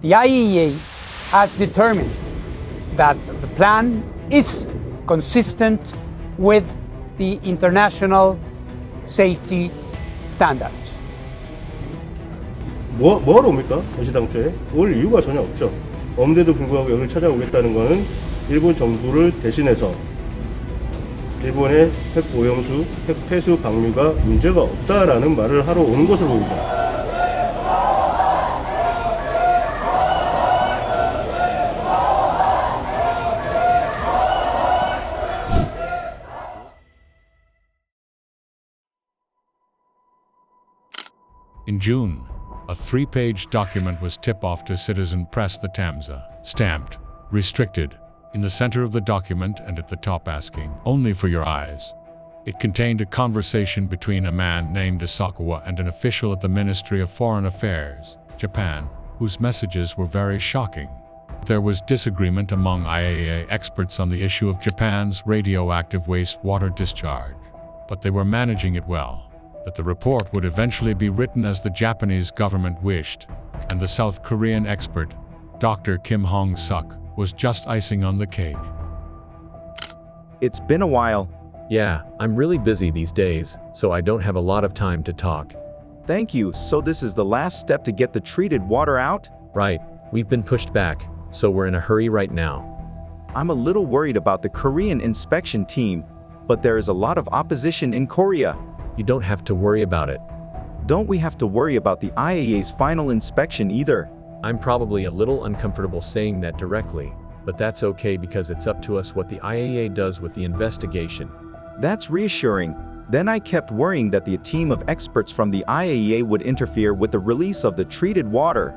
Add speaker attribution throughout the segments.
Speaker 1: The IAEA has determined that the plan is consistent with the international safety standards.
Speaker 2: 뭐하러 옵니까? 당시당초에 올 이유가 전혀 없죠. 없는데도 불구하고 여기를 찾아오겠다는 것은 일본 정부를 대신해서 일본의 핵 오염수, 핵 폐수 방류가 문제가 없다라는 말을 하러 오는 것으로 보입니다.
Speaker 3: In June, a 3-page document was tipped off to citizen press the Tamsa, stamped, restricted, in the center of the document and at the top asking, "Only for your eyes." It contained a conversation between a man named Asakawa and an official at the Ministry of Foreign Affairs, Japan, whose messages were very shocking. There was disagreement among IAEA experts on the issue of Japan's radioactive wastewater discharge, but they were managing it well. That the report would eventually be written as the Japanese government wished, and the South Korean expert, Dr. Kim Hong-suk, was just icing on the cake.
Speaker 4: It's been a while.
Speaker 5: Yeah, I'm really busy these days, so I don't have a lot of time to talk.
Speaker 4: Thank you. So this is the last step to get the treated water out?
Speaker 5: Right, we've been pushed back, so we're in a hurry right now.
Speaker 4: I'm a little worried about the Korean inspection team, but there is a lot of opposition in Korea.
Speaker 5: You don't have to worry about it.
Speaker 4: Don't we have to worry about the IAEA's final inspection either?
Speaker 5: I'm probably a little uncomfortable saying that directly, but that's okay because it's up to us what the IAEA does with the investigation.
Speaker 4: That's reassuring. Then I kept worrying that the team of experts from the IAEA would interfere with the release of the treated water.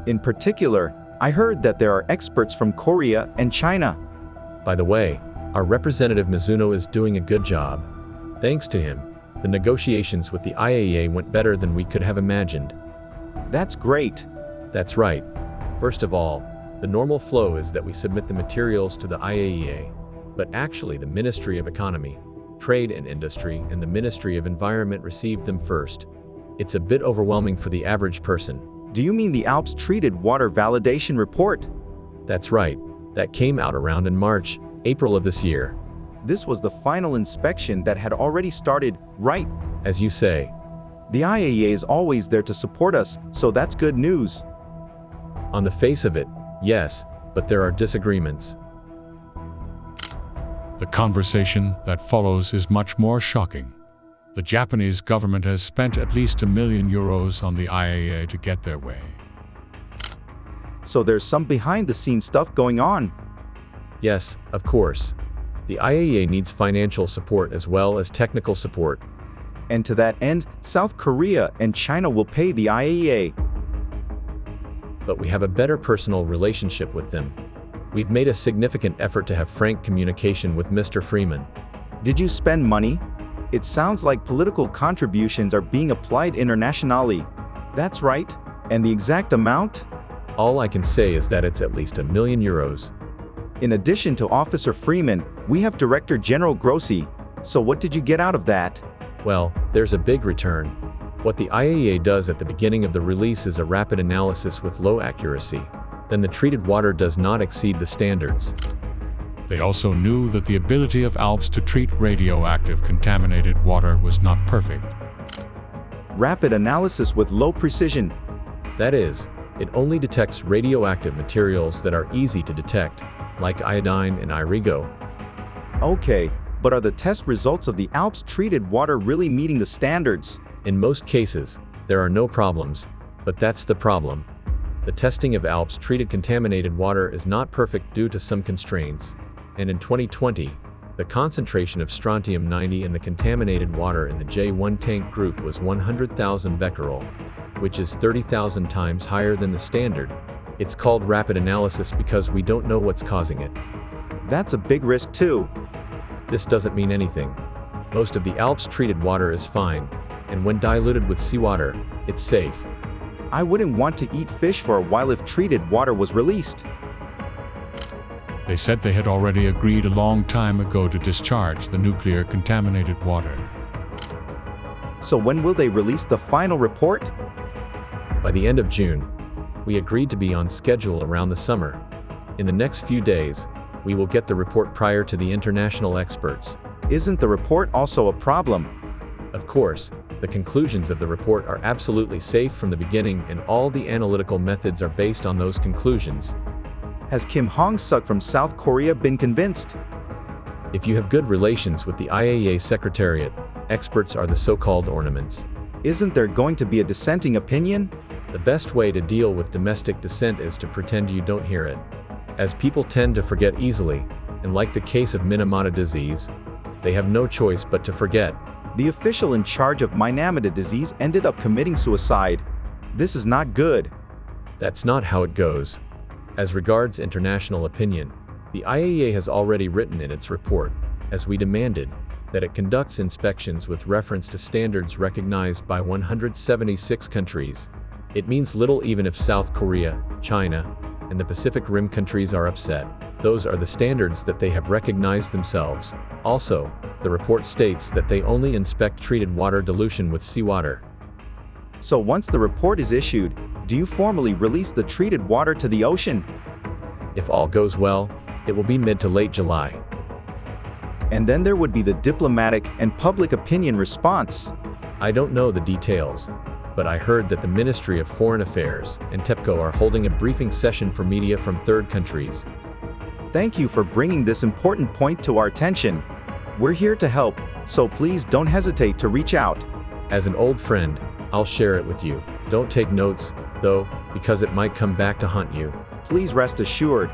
Speaker 4: In particular, I heard that there are experts from Korea and China.
Speaker 5: By the way, our representative Mizuno is doing a good job. Thanks to him, the negotiations with the IAEA went better than we could have imagined.
Speaker 4: That's great.
Speaker 5: That's right. First of all, the normal flow is that we submit the materials to the IAEA, but actually the Ministry of Economy, Trade and Industry and the Ministry of Environment received them first. It's a bit overwhelming for the average person.
Speaker 4: Do you mean the Alps Treated Water Validation Report?
Speaker 5: That's right. That came out around in March, April of this year.
Speaker 4: This was the final inspection that had already started, right?
Speaker 5: As you say.
Speaker 4: The IAEA is always there to support us, so that's good news.
Speaker 5: On the face of it, yes, but there are disagreements.
Speaker 3: The conversation that follows is much more shocking. The Japanese government has spent at least €1 million on the IAEA to get their way.
Speaker 4: So there's some behind-the-scenes stuff going on.
Speaker 5: Yes, of course. The IAEA needs financial support as well as technical support.
Speaker 4: And to that end, South Korea and China will pay the IAEA.
Speaker 5: But we have a better personal relationship with them. We've made a significant effort to have frank communication with Mr. Freeman.
Speaker 4: Did you spend money? It sounds like political contributions are being applied internationally. That's right. And the exact amount?
Speaker 5: All I can say is that it's at least €1 million.
Speaker 4: In addition to Officer Freeman, we have Director General Grossi. So what did you get out of that?
Speaker 5: Well, there's a big return. What the IAEA does at the beginning of the release is a rapid analysis with low accuracy. Then the treated water does not exceed the standards.
Speaker 3: They also knew that the ability of Alps to treat radioactive contaminated water was not perfect.
Speaker 4: Rapid analysis with low precision.
Speaker 5: That is, it only detects radioactive materials that are easy to detect, like iodine and irigo.
Speaker 4: Okay, but are the test results of the Alps treated water really meeting the standards?
Speaker 5: In most cases, there are no problems, but that's the problem. The testing of Alps treated contaminated water is not perfect due to some constraints, and in 2020, the concentration of strontium-90 in the contaminated water in the J1 tank group was 100,000 becquerel, which is 30,000 times higher than the standard. It's called rapid analysis because we don't know what's causing it.
Speaker 4: That's a big risk too.
Speaker 5: This doesn't mean anything. Most of the Alps treated water is fine, and when diluted with seawater, it's safe.
Speaker 4: I wouldn't want to eat fish for a while if treated water was released.
Speaker 3: They said they had already agreed a long time ago to discharge the nuclear contaminated water.
Speaker 4: So when will they release the final report?
Speaker 5: By the end of June. We agreed to be on schedule around the summer. In the next few days, we will get the report prior to the international experts.
Speaker 4: Isn't the report also a problem?
Speaker 5: Of course, the conclusions of the report are absolutely safe from the beginning, and all the analytical methods are based on those conclusions.
Speaker 4: Has Kim Hong-suk from South Korea been convinced?
Speaker 5: If you have good relations with the IAEA Secretariat, experts are the so-called ornaments.
Speaker 4: Isn't there going to be a dissenting opinion?
Speaker 5: The best way to deal with domestic dissent is to pretend you don't hear it. As people tend to forget easily, and like the case of Minamata disease, they have no choice but to forget.
Speaker 4: The official in charge of Minamata disease ended up committing suicide. This is not good.
Speaker 5: That's not how it goes. As regards international opinion, the IAEA has already written in its report, as we demanded, that it conducts inspections with reference to standards recognized by 176 countries. It means little even if South Korea, China, and the Pacific Rim countries are upset. Those are the standards that they have recognized themselves. Also, the report states that they only inspect treated water dilution with seawater.
Speaker 4: So once the report is issued, do you formally release the treated water to the ocean?
Speaker 5: If all goes well, it will be mid to late July.
Speaker 4: And then there would be the diplomatic and public opinion response.
Speaker 5: I don't know the details, but I heard that the Ministry of Foreign Affairs and TEPCO are holding a briefing session for media from third countries.
Speaker 4: Thank you for bringing this important point to our attention. We're here to help, so please don't hesitate to reach out.
Speaker 5: As an old friend, I'll share it with you. Don't take notes, though, because it might come back to haunt you.
Speaker 4: Please rest assured.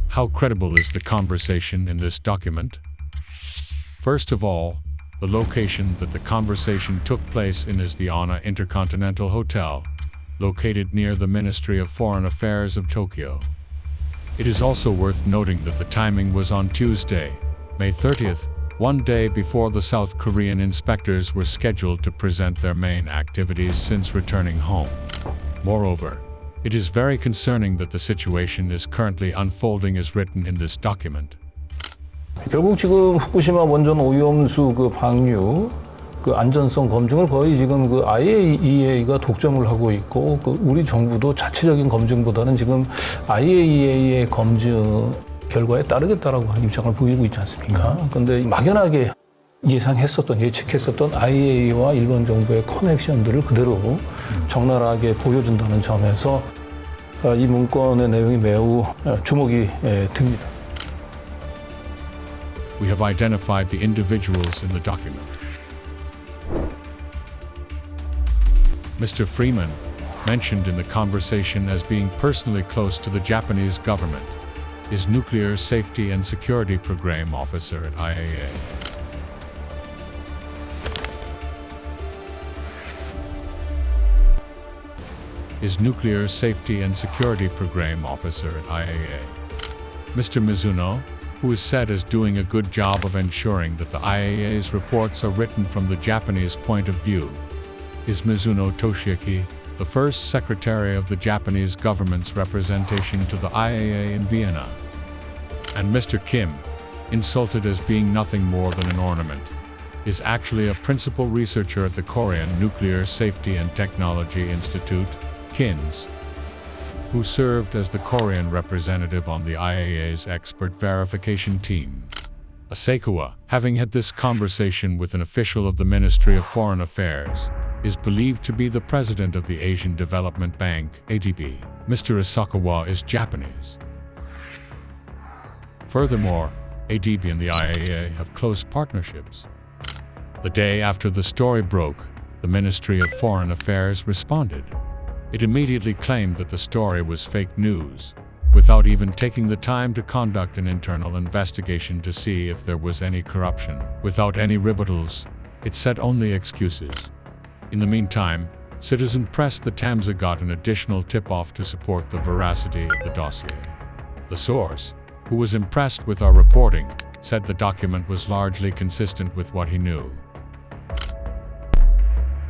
Speaker 3: How credible is the conversation in this document? First of all, the location that the conversation took place in is the Onna Intercontinental Hotel, located near the Ministry of Foreign Affairs of Tokyo. It is also worth noting that the timing was on Tuesday, May 30th, one day before the South Korean inspectors were scheduled to present their main activities since returning home. Moreover, it is very concerning that the situation is currently unfolding as written in this document.
Speaker 6: 결국 지금 후쿠시마 원전 오염수 그 방류 그 안전성 검증을 거의 지금 그 IAEA가 독점을 하고 있고 그 우리 정부도 자체적인 검증보다는 지금 IAEA의 검증 결과에 따르겠다라고 하는 입장을 보이고 있지 않습니까? 근데 막연하게 예측했었던 IAEA와 일본 정부의 커넥션들을 그대로 적나라하게 보여준다는 점에서 이 문건의 내용이 매우 주목이 듭니다.
Speaker 3: We have identified the individuals in the document. Mr. Freeman, mentioned in the conversation as being personally close to the Japanese government, is Nuclear Safety and Security Program Officer at IAEA. Is Nuclear Safety and Security Program Officer at IAEA. Mr. Mizuno, who is said as doing a good job of ensuring that the IAEA's reports are written from the Japanese point of view, is Mizuno Toshiaki, the first secretary of the Japanese government's representation to the IAEA in Vienna. And Mr. Kim, insulted as being nothing more than an ornament, is actually a principal researcher at the Korean Nuclear Safety and Technology Institute, KINS, who served as the Korean representative on the IAEA's expert verification team. Asekawa, having had this conversation with an official of the Ministry of Foreign Affairs, is believed to be the president of the Asian Development Bank, ADB. Mr. Asakawa is Japanese. Furthermore, ADB and the IAEA have close partnerships. The day after the story broke, the Ministry of Foreign Affairs responded. It immediately claimed that the story was fake news, without even taking the time to conduct an internal investigation to see if there was any corruption. Without any rebuttals, it said only excuses. In the meantime, Citizen Press the Tamsa got an additional tip-off to support the veracity of the dossier. The source, who was impressed with our reporting, said the document was largely consistent with what he knew.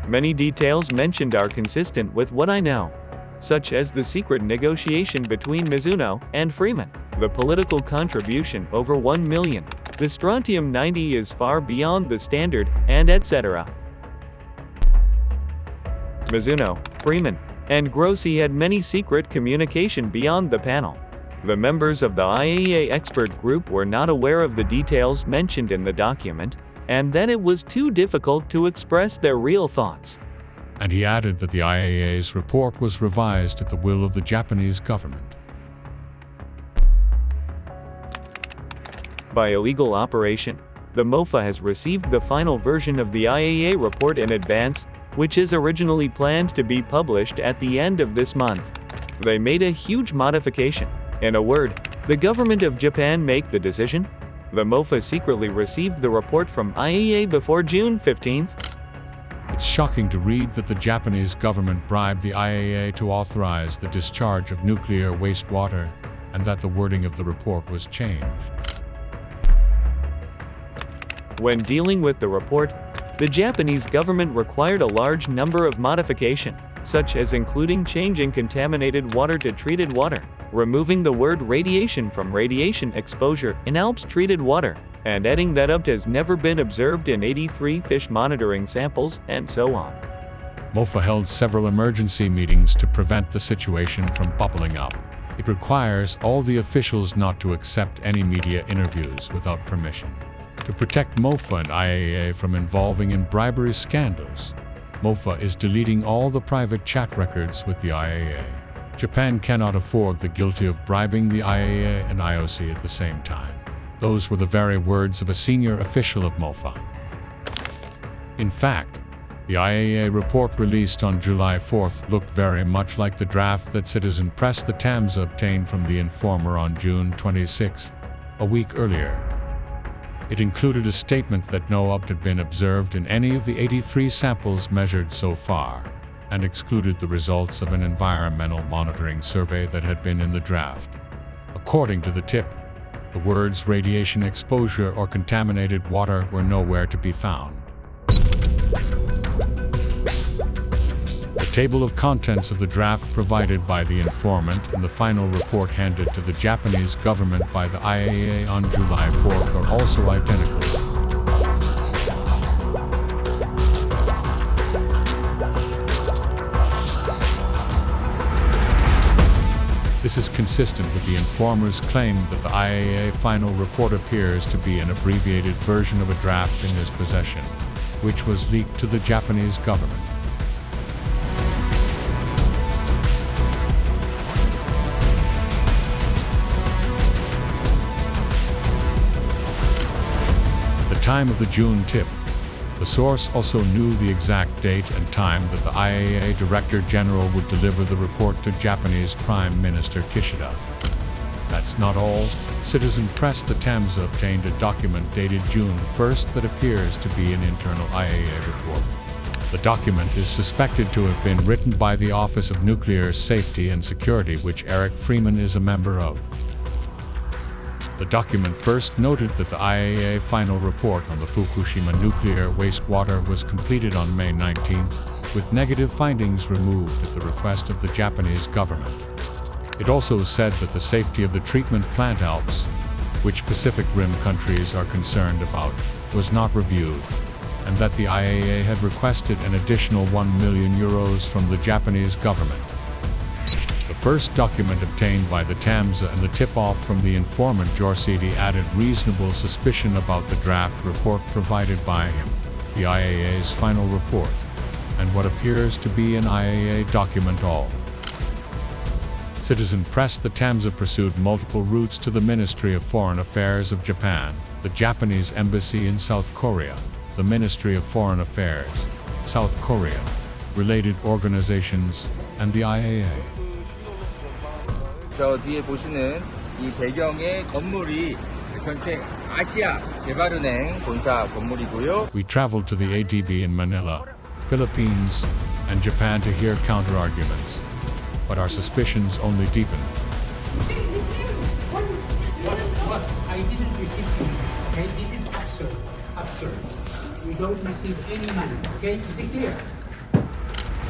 Speaker 7: Many details mentioned are consistent with what I know, such as the secret negotiation between Mizuno and Freeman, the political contribution over 1 million, the strontium-90 is far beyond the standard, and etc. Mizuno, Freeman, and Grossi had many secret communication beyond the panel. The members of the IAEA expert group were not aware of the details mentioned in the document, and that it was too difficult to express their real thoughts.
Speaker 3: And he added that the IAEA's report was revised at the will of the Japanese government.
Speaker 7: By illegal operation, the MOFA has received the final version of the IAEA report in advance, which is originally planned to be published at the end of this month. They made a huge modification. In a word, the government of Japan made the decision. The MOFA secretly received the report from IAEA before June 15th.
Speaker 3: It's shocking to read that the Japanese government bribed the IAEA to authorize the discharge of nuclear wastewater, and that the wording of the report was changed.
Speaker 7: When dealing with the report, the Japanese government required a large number of modifications, such as including changing contaminated water to treated water, removing the word radiation from radiation exposure in Alps treated water, and adding that up has never been observed in 83 fish monitoring samples, and so on.
Speaker 3: MOFA held several emergency meetings to prevent the situation from bubbling up. It requires all the officials not to accept any media interviews without permission. To protect MOFA and IAEA from involving in bribery scandals, MOFA is deleting all the private chat records with the IAEA. Japan cannot afford the guilty of bribing the IAEA and IOC at the same time. Those were the very words of a senior official of MOFA. In fact, the IAEA report released on July 4th looked very much like the draft that Citizen Press the Tamsa obtained from the Informer on June 26, a week earlier. It included a statement that no update had been observed in any of the 83 samples measured so far, and excluded the results of an environmental monitoring survey that had been in the draft. According to the tip, the words radiation exposure or contaminated water were nowhere to be found. The table of contents of the draft provided by the informant and the final report handed to the Japanese government by the IAEA on July 4th are also identical. This is consistent with the informer's claim that the IAEA final report appears to be an abbreviated version of a draft in his possession, which was leaked to the Japanese government. At the time of the June tip, the source also knew the exact date and time that the IAEA Director General would deliver the report to Japanese Prime Minister Kishida. That's not all. Citizen Press the Tamsa obtained a document dated June 1st that appears to be an internal IAEA report. The document is suspected to have been written by the Office of Nuclear Safety and Security, which Eric Freeman is a member of. The document first noted that the IAEA final report on the Fukushima nuclear wastewater was completed on May 19th, with negative findings removed at the request of the Japanese government. It also said that the safety of the treatment plant Alps, which Pacific Rim countries are concerned about, was not reviewed, and that the IAEA had requested an additional €1 million from the Japanese government. The first document obtained by the Tamsa and the tip-off from the informant Jorsidi added reasonable suspicion about the draft report provided by him, the IAEA's final report, and what appears to be an IAEA document all. Citizen Press the Tamsa pursued multiple routes to the Ministry of Foreign Affairs of Japan, the Japanese Embassy in South Korea, the Ministry of Foreign Affairs, South Korea, related organizations, and the IAEA.
Speaker 8: 저 뒤에 보시는 이 배경의 건물이 전체 아시아 개발은행 본사 건물이고요.
Speaker 3: We traveled to the ADB in Manila, Philippines, and Japan to hear counter-arguments, but our suspicions only deepened.
Speaker 1: What? I didn't receive anything, okay? This is absurd. Absurd. We don't receive any money, okay? Is it clear?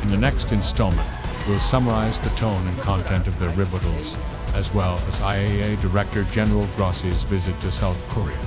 Speaker 3: In the next installment, we'll summarize the tone and content of their rebuttals, as well as IAEA Director General Grossi's visit to South Korea.